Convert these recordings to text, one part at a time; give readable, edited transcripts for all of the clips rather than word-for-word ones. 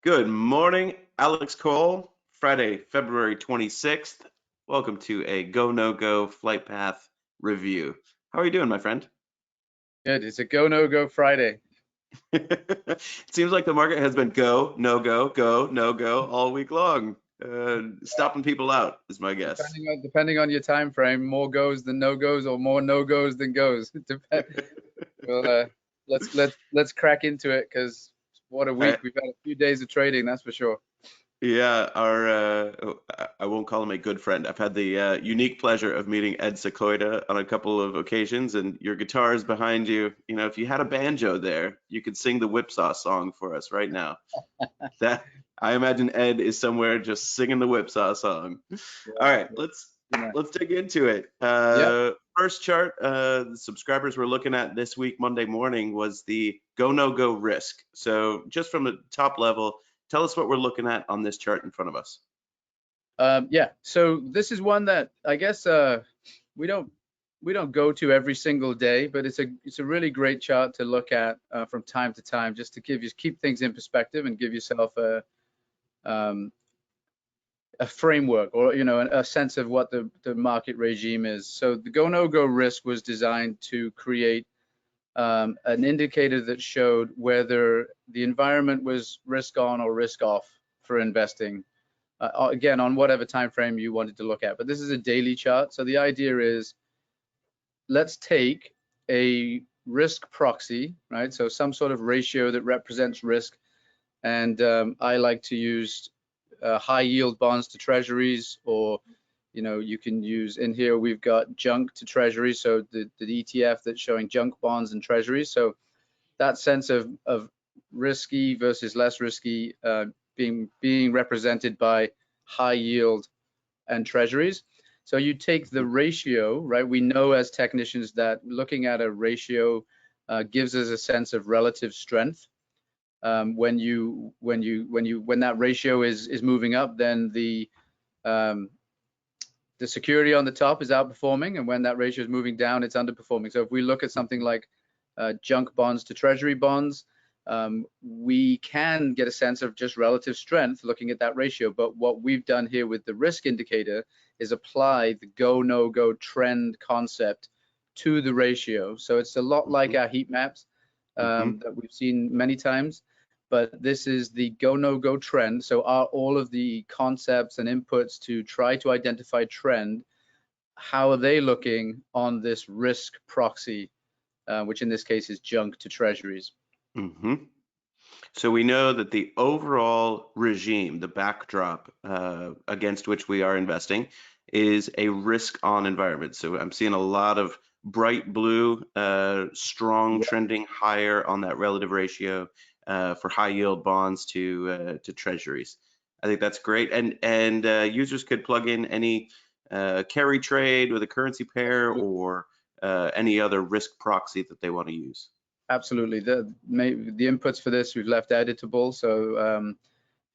Good morning, Alex Cole. Friday, February 26th. Welcome to a Go No Go flight path review. How are you doing, my friend? Good. It's a go no go Friday. It seems like the market has been go, no go all week long. Stopping people out is my guess. Depending on your time frame, more goes than no goes, or more no goes than goes. Well, let's crack into it because what a I, week. We've had a few days of trading, that's for sure. Yeah, I won't call him a good friend. I've had the unique pleasure of meeting Ed Sequoia on a couple of occasions, and your guitar is behind you. You know, if you had a banjo there, you could sing the Whipsaw song for us right now. That I imagine Ed is somewhere just singing the Whipsaw song. All Yeah, right, yeah, let's be nice. let's dig into it. Yep. First chart, the subscribers we're looking at this week, Monday morning, was the Go No Go risk. So just from the top level, tell us what we're looking at on this chart in front of us. Yeah. So this is one that I guess we don't we don't go to every single day, but it's a really great chart to look at from time to time, just to keep things in perspective and give yourself um, a framework, or a sense of what the market regime is. So the go no go risk was designed to create an indicator that showed whether the environment was risk on or risk off for investing, again on whatever time frame you wanted to look at. But this is a daily chart, so the idea is, let's take a risk proxy, right? So some sort of ratio that represents risk, and I like to use high yield bonds to treasuries, or you can use, in here we've got junk to treasuries, so the ETF that's showing junk bonds and treasuries. So that sense of risky versus less risky being represented by high yield and treasuries. So you take the ratio, right? We know as technicians that looking at a ratio gives us a sense of relative strength. When that ratio is moving up, then um, the security on the top is outperforming, and when that ratio is moving down, it's underperforming. So if we look at something like junk bonds to treasury bonds, we can get a sense of just relative strength looking at that ratio. But what we've done here with the risk indicator is apply the go no go trend concept to the ratio. So it's a lot like our heat maps Hmm. that we've seen many times, but this is the go no go trend. So are all of the concepts and inputs to try to identify trend, how are they looking on this risk proxy, which in this case is junk to treasuries? Hmm. So we know that the overall regime, the backdrop against which we are investing, is a risk-on environment. So I'm seeing a lot of bright blue, strong Yeah, trending higher on that relative ratio for high yield bonds to treasuries. I think that's great, and users could plug in any carry trade with a currency pair absolutely. or any other risk proxy that they want to use. Absolutely. The inputs for this we've left editable, so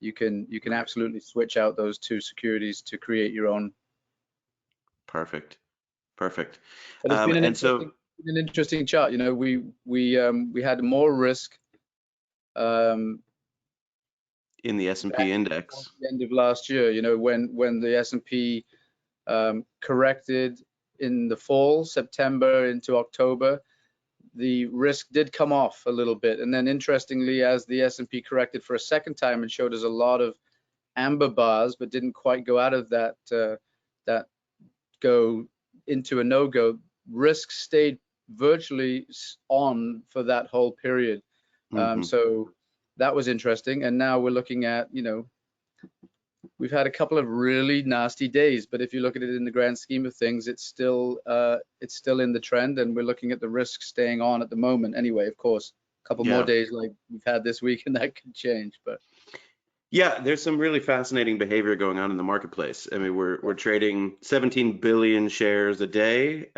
you can absolutely switch out those two securities to create your own. Perfect, perfect. But it's been And so an interesting chart. We had more risk um, in the back S&P towards index. the end of last year. When the S&P corrected in the fall, September into October, the risk did come off a little bit. And then interestingly, as the S&P corrected for a second time and showed us a lot of amber bars, but didn't quite go out of that go into a no-go, risk stayed virtually on for that whole period. Hmm. So that was interesting. And now we're looking at, we've had a couple of really nasty days, but if you look at it in the grand scheme of things, it's still in the trend, and we're looking at the risk staying on at the moment. Anyway, of course, a couple more Yeah. days like we've had this week, and that could change. But Yeah, there's some really fascinating behavior going on in the marketplace. I mean, we're trading 17 billion shares a day,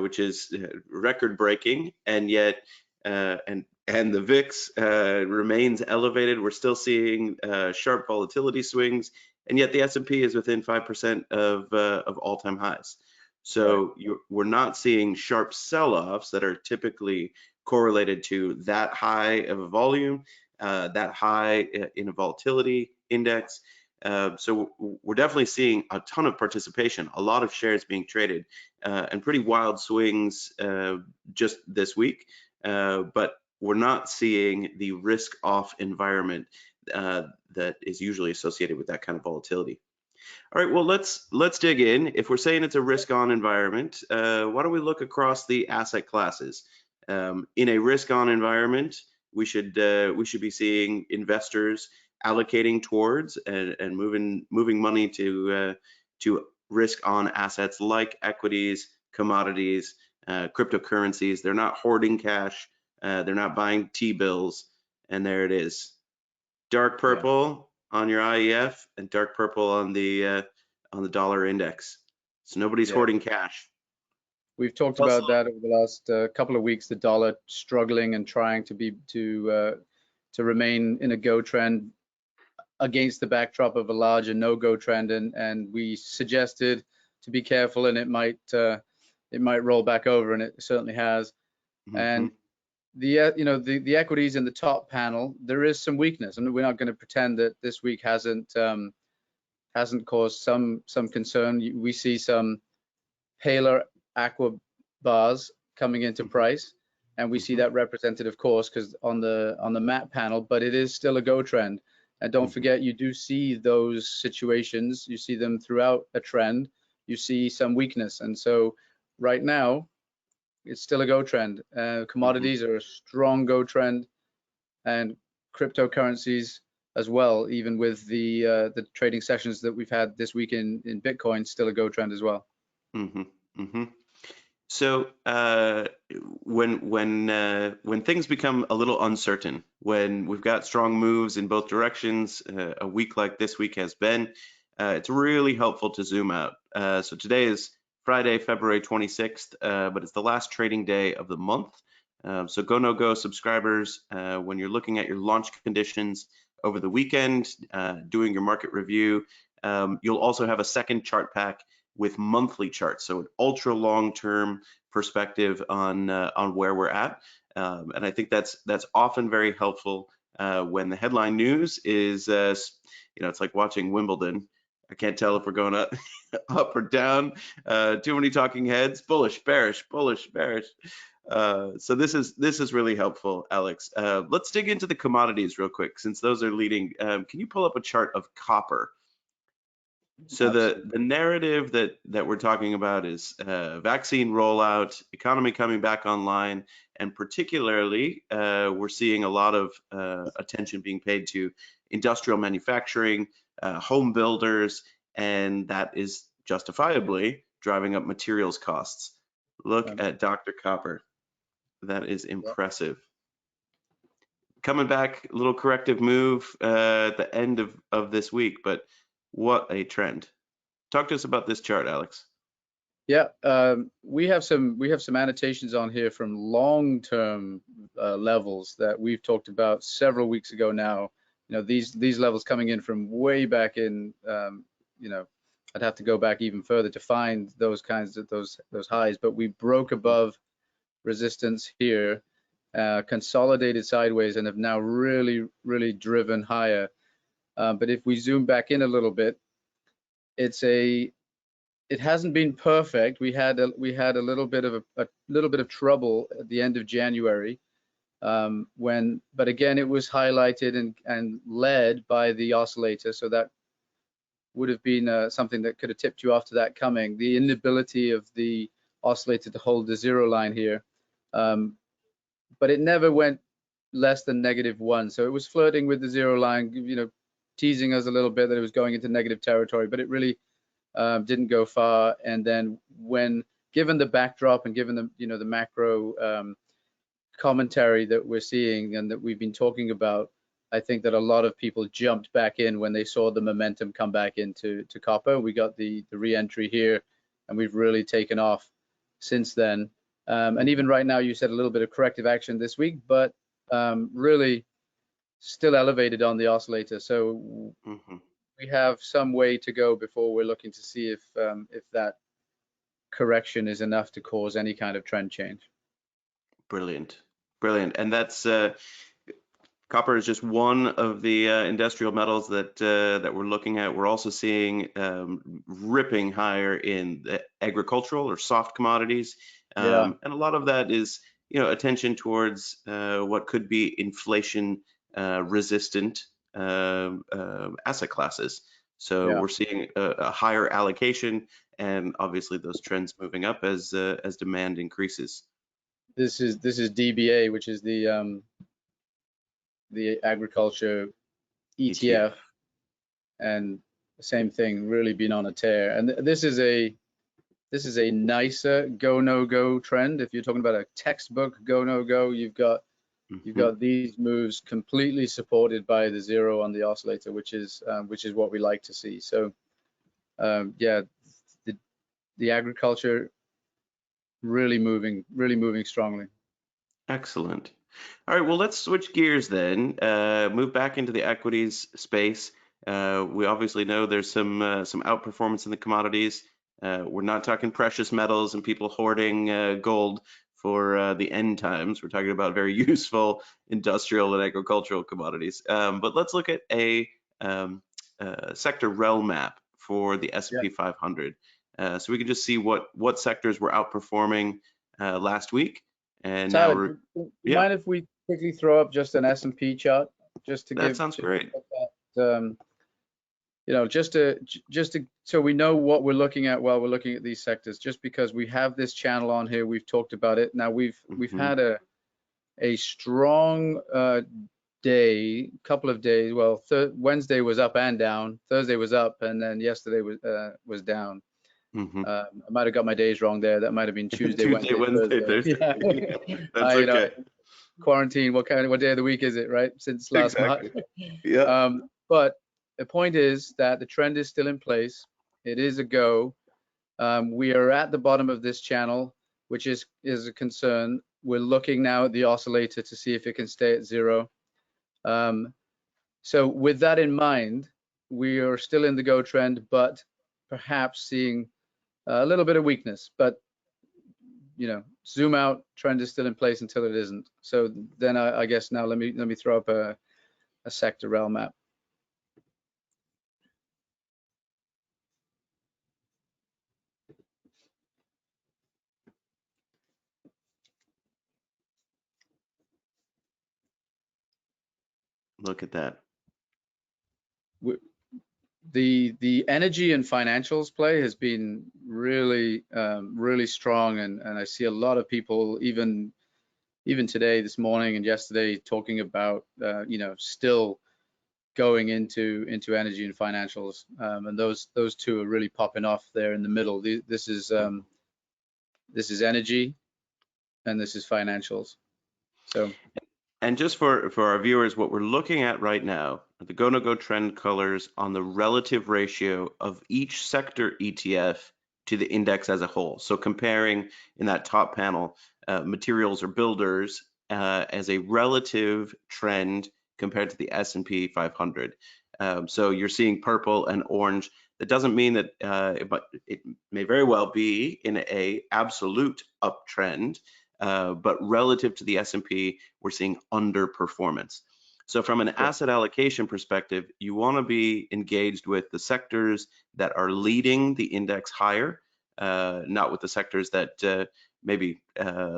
which is record breaking, and yet and the VIX remains elevated. We're still seeing sharp volatility swings, and yet the S&P is within 5% of all-time highs. right, So we're not seeing sharp sell-offs that are typically correlated to that high of a volume. that high in a volatility index. So we're definitely seeing a ton of participation, a lot of shares being traded, and pretty wild swings just this week. But we're not seeing the risk-off environment that is usually associated with that kind of volatility. All right, well, let's dig in. If we're saying it's a risk-on environment, why don't we look across the asset classes? In a risk-on environment, we should be seeing investors allocating towards and moving money to risk-on assets like equities, commodities, cryptocurrencies. They're not hoarding cash. They're not buying T-bills, and there it is. Dark purple on your IEF and dark purple on the dollar index. So nobody's hoarding cash. We've talked about that over the last couple of weeks. The dollar struggling and trying to remain in a go trend against the backdrop of a larger no-go trend, and we suggested to be careful, and it might roll back over, and it certainly has. And the equities in the top panel, there is some weakness, and we're not going to pretend that this week hasn't caused some concern. We see some paler aqua bars coming into price, and we see that represented, of course, because on the map panel, but it is still a go trend. And don't forget, you do see those situations. You see them throughout a trend. You see some weakness, and so right now, it's still a go trend. Commodities are a strong go trend, and cryptocurrencies as well, even with the trading sessions that we've had this week in Bitcoin, still a go trend as well. So when things become a little uncertain, when we've got strong moves in both directions, a week like this week has been, it's really helpful to zoom out. So today is Friday, February 26th, but it's the last trading day of the month. So GoNoGo subscribers, when you're looking at your launch conditions over the weekend, doing your market review, you'll also have a second chart pack with monthly charts, so an ultra long-term perspective on where we're at, and I think that's often very helpful when the headline news is, it's like watching Wimbledon. I can't tell if we're going up, up or down. Too many talking heads. Bullish, bearish, bullish, bearish. So this is really helpful, Alex. Let's dig into the commodities real quick, since those are leading. Can you pull up a chart of copper? So the narrative that we're talking about is vaccine rollout, economy coming back online, and particularly we're seeing a lot of attention being paid to industrial manufacturing, home builders, and that is justifiably driving up materials costs. Look at Dr. Copper. That is impressive. Coming back, a little corrective move at the end of this week, but what a trend. Talk to us about this chart, Alex. Yeah, we have some annotations on here from long-term levels that we've talked about several weeks ago now. These levels coming in from way back in, I'd have to go back even further to find those kinds of those highs, but we broke above resistance here, consolidated sideways, and have now really driven higher. But if we zoom back in a little bit, it hasn't been perfect. We had a little bit of trouble at the end of January, but again, it was highlighted and led by the oscillator. So that would have been something that could have tipped you off to that coming. The inability of the oscillator to hold the zero line here, but it never went less than -1. So it was flirting with the zero line, teasing us a little bit that it was going into negative territory, but it really didn't go far. And then given the backdrop and given the macro commentary that we're seeing and that we've been talking about, I think that a lot of people jumped back in when they saw the momentum come back into copper. We got the re-entry here, and we've really taken off since then. And even right now, you said a little bit of corrective action this week, but really still elevated on the oscillator. So we have some way to go before we're looking to see if that correction is enough to cause any kind of trend change. Brilliant. And that's Copper is just one of the industrial metals that we're looking at. We're also seeing ripping higher in the agricultural or soft commodities, Yeah, and a lot of that is, attention towards what could be inflation resistant asset classes. So yeah. we're seeing a higher allocation, and obviously those trends moving up as demand increases. This is DBA, which is the agriculture ETF. ETF, and same thing, really been on a tear. And this is a nicer go no go trend. If you're talking about a textbook go no go, you've got these moves completely supported by the zero on the oscillator, which is what we like to see. So yeah, the agriculture really moving strongly. Excellent. All right, well, let's switch gears then. Move back into the equities space. We obviously know there's some outperformance in the commodities. We're not talking precious metals and people hoarding gold for the end times. We're talking about very useful industrial and agricultural commodities. But let's look at a sector RelMap for the Yeah. S&P 500. So we can just see what sectors were outperforming last week. And now Tyler, we're, do you yeah, mind if we quickly throw up just an S&P chart, just to that give, sounds great. just to so we know what we're looking at while we're looking at these sectors. Just because we have this channel on here, we've talked about it. Now we've had a strong couple of days. Well, Wednesday was up and down, Thursday was up, and then yesterday was down. I might have got my days wrong there. That might have been Tuesday, Tuesday, Wednesday, Thursday. Thursday. Yeah. That's okay. Quarantine. What day of the week is it, right? Since last March. Exactly. Yeah. But the point is that the trend is still in place. It is a go. We are at the bottom of this channel, which is a concern. We're looking now at the oscillator to see if it can stay at zero. So with that in mind, we are still in the go trend, but perhaps seeing a little bit of weakness. But zoom out, trend is still in place until it isn't. So then I guess now let me throw up a sector RelMap. Look at that. The energy and financials play has been really strong, and I see a lot of people even today, this morning, and yesterday talking about still going into energy and financials, and those two are really popping off there in the middle. This is energy, and this is financials. So. And just for our viewers, what we're looking at right now are the GoNoGo trend colors on the relative ratio of each sector ETF to the index as a whole. So comparing in that top panel, materials or builders as a relative trend compared to the S&P 500. So you're seeing purple and orange. That doesn't mean that, but it may very well be in a absolute uptrend. But relative to the S&P, we're seeing underperformance. So from an asset allocation perspective, you want to be engaged with the sectors that are leading the index higher, not with the sectors that maybe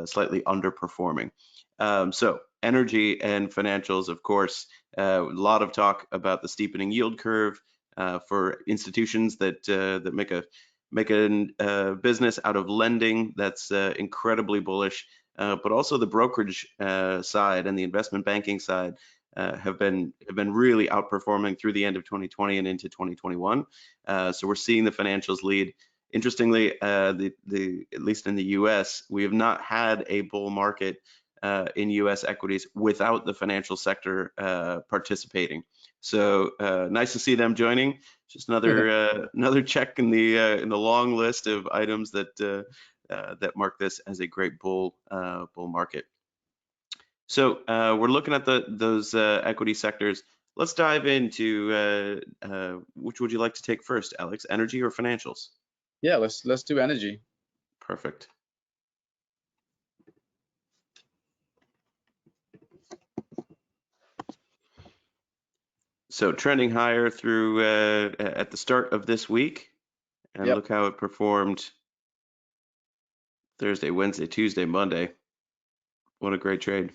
slightly underperforming. So energy and financials, of course, a lot of talk about the steepening yield curve for institutions that make a business out of lending. That's incredibly bullish, but also the brokerage side and the investment banking side have been really outperforming through the end of 2020 and into 2021. So we're seeing the financials lead. Interestingly, at least in the U.S., we have not had a bull market in U.S. equities without the financial sector participating. So nice to see them joining. Just another check in the long list of items that mark this as a great bull market. So we're looking at those equity sectors. Let's dive into which would you like to take first, Alex? Energy or financials? Yeah, let's do energy. Perfect. So trending higher through at the start of this week, and Yep. look how it performed Thursday, Wednesday, Tuesday, Monday. What a great trade.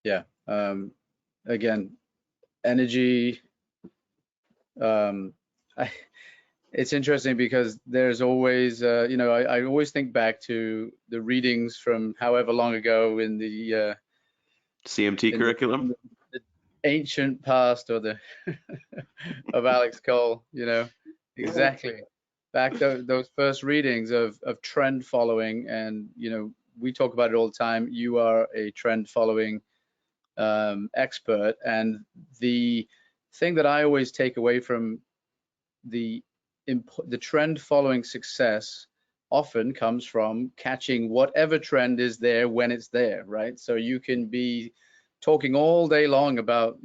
Yeah. Again, energy. Um, I, it's interesting because there's always, I always think back to the readings from however long ago in the CMT curriculum. the ancient past, or the of Alex Cole. Exactly. Back those first readings of trend following, and we talk about it all the time. You are a trend following expert, and the thing that I always take away from the trend following success often comes from catching whatever trend is there when it's there, right? So you can be talking all day long about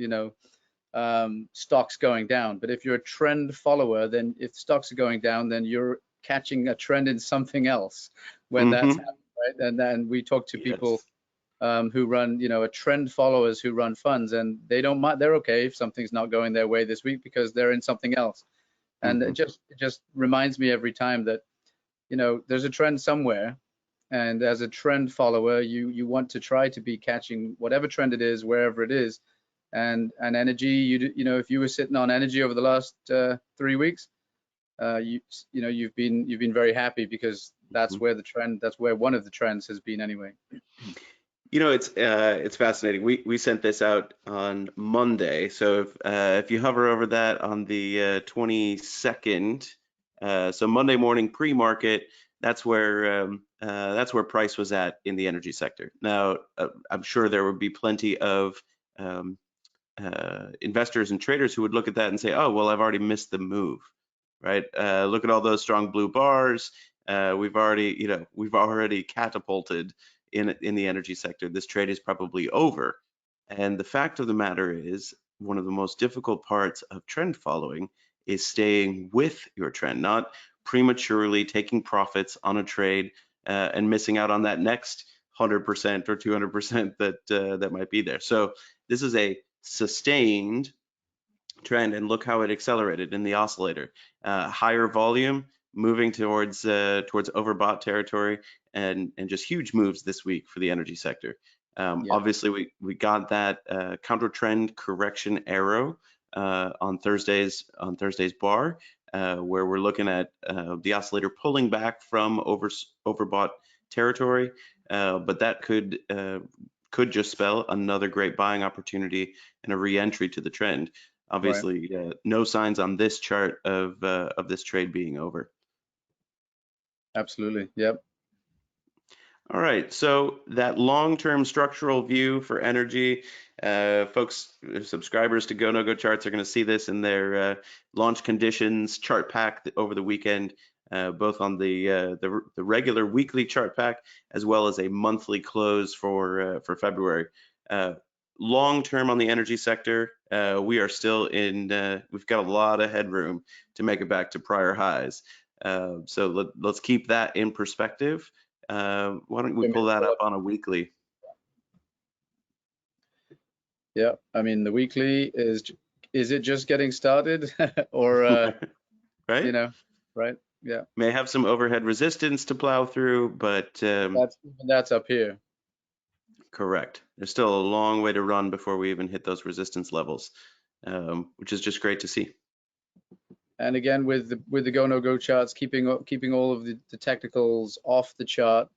stocks going down, but if you're a trend follower, then if stocks are going down, then you're catching a trend in something else when that's Mm-hmm. happening, right? And then we talk to people Yes. who run, a trend followers who run funds, and they don't mind. They're okay if something's not going their way this week because they're in something else. And Mm-hmm. it just reminds me every time that there's a trend somewhere, and as a trend follower, you want to try to be catching whatever trend it is wherever it is. And energy, if you were sitting on energy over the last 3 weeks, you've been very happy because Mm-hmm. that's where one of the trends has been anyway. It's fascinating. We sent this out on Monday, so if you hover over that on the 22nd, so Monday morning pre-market, that's where price was at in the energy sector. Now, I'm sure there would be plenty of um, investors and traders who would look at that and say, "Oh, well, I've already missed the move." Right? Look at all those strong blue bars. We've already catapulted in the energy sector. This trade is probably over. And the fact of the matter is, one of the most difficult parts of trend following is staying with your trend, not prematurely taking profits on a trade and missing out on that next 100% or 200% that might be there. So this is a sustained trend, and look how it accelerated in the oscillator. Higher volume, moving towards overbought territory, and just huge moves this week for the energy sector. Yeah, Obviously, we got that counter trend correction arrow on Thursday's bar, where we're looking at the oscillator pulling back from overbought territory, but that could just spell another great buying opportunity and a re-entry to the trend. right. Obviously, no signs on this chart of this trade being over. Absolutely. Yep. All right, so that long-term structural view for energy, folks, subscribers to GoNoGo charts are going to see this in their launch conditions chart pack over the weekend, both on the regular weekly chart pack as well as a monthly close for February. Long-term on the energy sector, we are still we've got a lot of headroom to make it back to prior highs. So let's keep that in perspective. Why don't we pull that up on a weekly? Yeah, I mean the weekly is it just getting started or Right? right? Yeah, May have some overhead resistance to plow through, but that's up here. correct. There's still a long way to run before we even hit those resistance levels, which is just great to see. And again, with the go no go charts, keeping all of the technicals off the chart,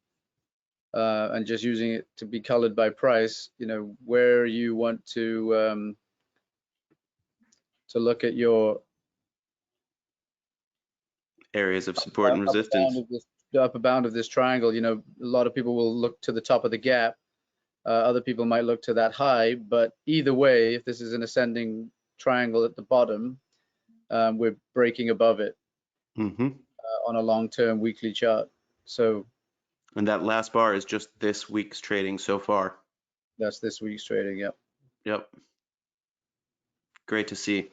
and just using it to be colored by price. Where you want to look at your Areas of support and resistance. upper bound of this triangle. A lot of people will look to the top of the gap. Other people might look to that high, but either way, if this is an ascending triangle at the bottom, we're breaking above it on a long-term weekly chart. So, And that last bar is just this week's trading so far. that's this week's trading. Yep. Yep. Great to see.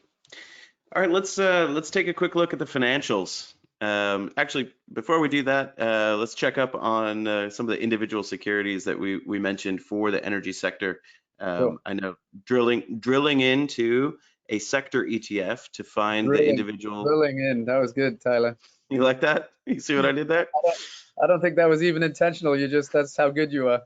All right, let's take a quick look at the financials. Actually, before we do that, let's check up on some of the individual securities that we mentioned for the energy sector. Sure. I know drilling into a sector ETF to find the Drilling, individual. drilling in. That was good, Tyler. You like that? You see what I did there? I don't think that was even intentional. That's how good you are.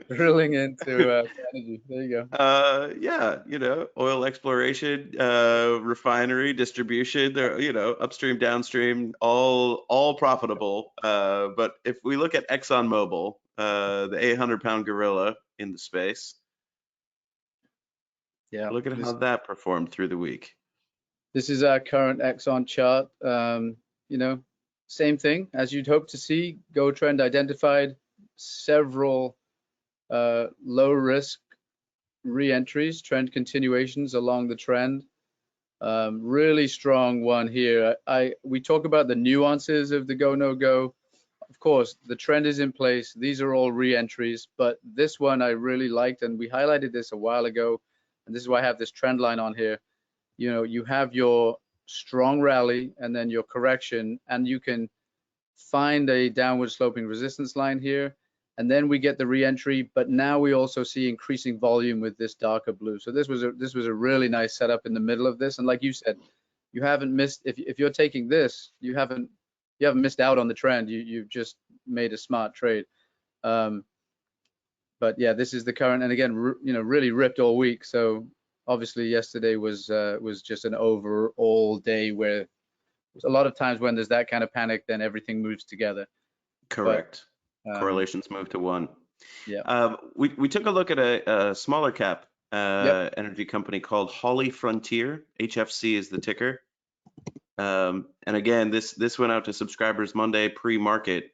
Drilling into energy. There you go. Yeah, oil exploration, refinery, distribution, they're, upstream, downstream, all profitable. But if we look at Exxon Mobil, the 800-pound gorilla in the space, Yeah. look at how that performed through the week. This is our current Exxon chart. Same thing as you'd hope to see. Go Trend identified several low risk re-entries, trend continuations along the trend. Really strong one here. We talk about the nuances of the go no go. Of course, the trend is in place. These are all re-entries, but this one I really liked, and we highlighted this a while ago, and this is why I have this trend line on here. You have your strong rally and then your correction, and you can find a downward sloping resistance line here. And then we get the re-entry, but now we also see increasing volume with this darker blue. So this was a really nice setup in the middle of this. And like you said, you haven't missed, if you're taking this, you haven't missed out on the trend. You've just made a smart trade. But yeah, this is the current, and again, really ripped all week. So obviously yesterday was just an overall day where a lot of times when there's that kind of panic, then everything moves together. Correct. Correlations move to 1. Yeah. We took a look at a smaller cap Yep. energy company called Holly Frontier. HFC is the ticker. And again, this went out to subscribers Monday pre-market,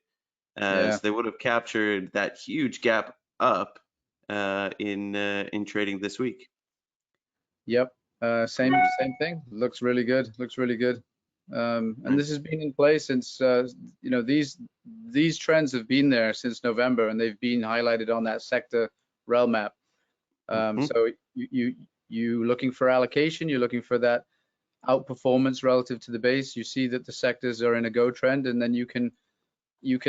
as they would have captured that huge gap up in trading this week. Yep. Same thing. Looks really good. Looks really good. And this has been in place since these trends have been there since November, and they've been highlighted on that sector RelMap. So you looking for allocation, you're looking for that outperformance relative to the base. You see that the sectors are in a go trend, and then you can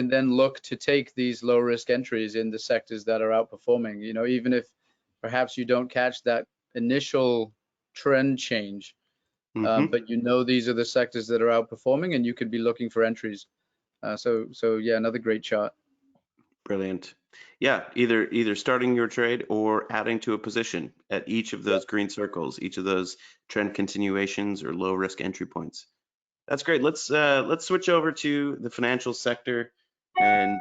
then look to take these low risk entries in the sectors that are outperforming. Even if perhaps you don't catch that initial trend change, but these are the sectors that are outperforming, and you could be looking for entries. So yeah, another great chart. Brilliant. Yeah, either starting your trade or adding to a position at each of those green circles, each of those trend continuations or low risk entry points. That's great. Let's switch over to the financial sector, and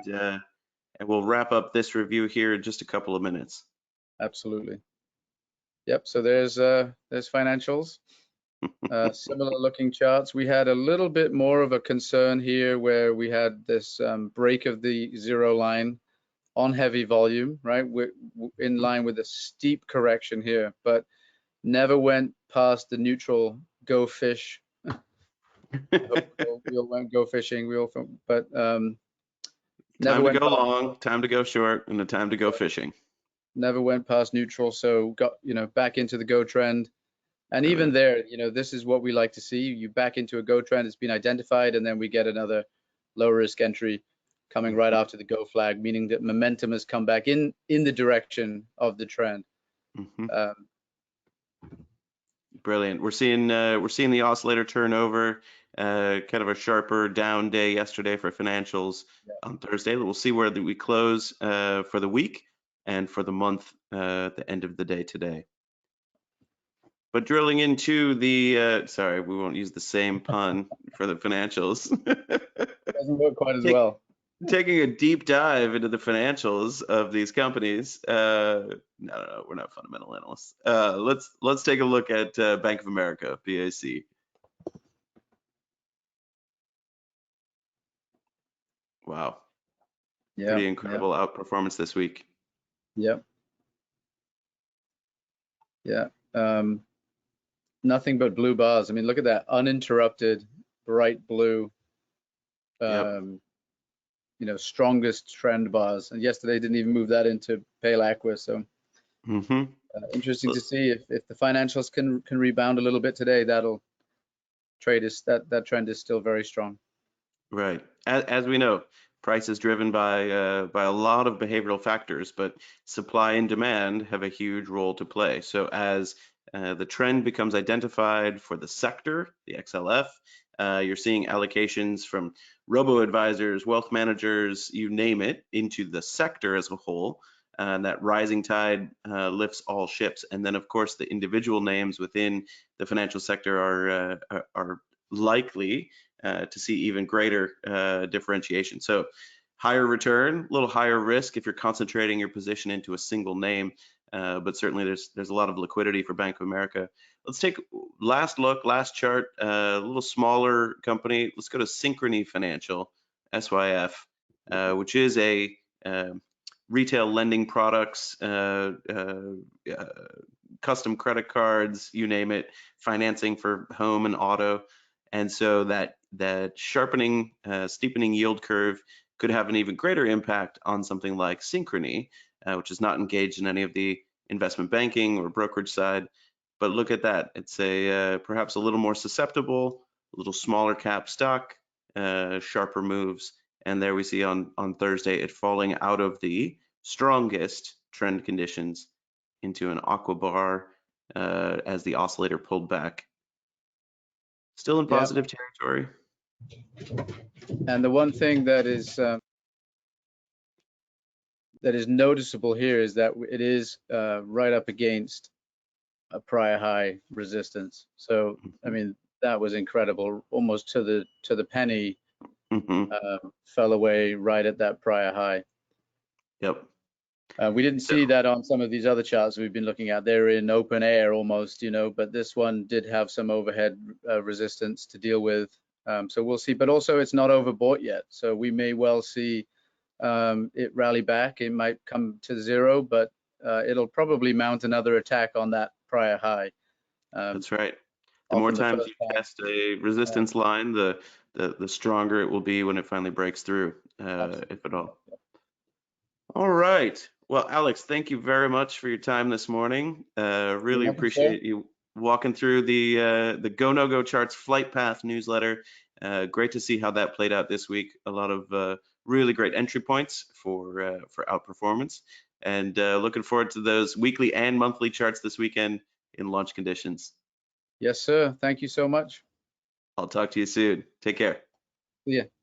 we'll wrap up this review here in just a couple of minutes. Absolutely. Yep. So there's financials. Similar looking charts. We had a little bit more of a concern here where we had this break of the zero line on heavy volume, right? We're in line with a steep correction here, but never went past the neutral go fish. We all won't go fishing. But never time to went go past, long, time to go short, and a time to go fishing. Never went past neutral, so got back into the go trend. And even there, this is what we like to see. You back into a go trend, it's been identified, and then we get another low risk entry coming right after the go flag, meaning that momentum has come back in the direction of the trend. Brilliant. We're seeing the oscillator turnover, kind of a sharper down day yesterday for financials on Thursday. We'll see where we close for the week and for the month at the end of the day today. But drilling into the, sorry, we won't use the same pun for the financials. Doesn't work quite as well. Taking a deep dive into the financials of these companies. No, we're not fundamental analysts. Let's take a look at Bank of America, BAC. Wow. Yeah. Pretty incredible outperformance this week. Yep. Yeah. Nothing but blue bars. I mean, look at that uninterrupted, bright blue. Strongest trend bars. And yesterday didn't even move that into pale aqua. So interesting to see if the financials can rebound a little bit today. That trend is still very strong. Right. As we know, price is driven by a lot of behavioral factors, but supply and demand have a huge role to play. So as the trend becomes identified for the sector, the XLF. You're seeing allocations from robo-advisors, wealth managers, you name it, into the sector as a whole. And that rising tide lifts all ships. And then, of course, the individual names within the financial sector are likely to see even greater differentiation. So higher return, a little higher risk if you're concentrating your position into a single name. But certainly there's a lot of liquidity for Bank of America. Let's take last look, last chart, a little smaller company. Let's go to Synchrony Financial, SYF, which is a retail lending products, custom credit cards, you name it, financing for home and auto. And so that sharpening, steepening yield curve could have an even greater impact on something like Synchrony, which is not engaged in any of the investment banking or brokerage side. But look at that. It's a perhaps a little more susceptible, a little smaller cap stock, sharper moves. And there we see on Thursday it falling out of the strongest trend conditions into an aqua bar as the oscillator pulled back. Still in positive territory. And the one thing that is noticeable here is that it is right up against a prior high resistance. So I mean, that was incredible, almost to the penny. Fell away right at that prior high. Yep. We didn't see that on some of these other charts we've been looking at. They're in open air almost, but this one did have some overhead resistance to deal with. So we'll see, but also it's not overbought yet. So we may well see it rally back. It might come to zero, but it'll probably mount another attack on that prior high. That's right. The more times you test a resistance line, the stronger it will be when it finally breaks through, if at all. All right. Well, Alex, thank you very much for your time this morning. Really appreciate you walking through the GoNoGo Charts Flight Path newsletter. Great to see how that played out this week. A lot of really great entry points for outperformance, and looking forward to those weekly and monthly charts this weekend in launch conditions. Yes, sir. Thank you so much. I'll talk to you soon. Take care. See ya.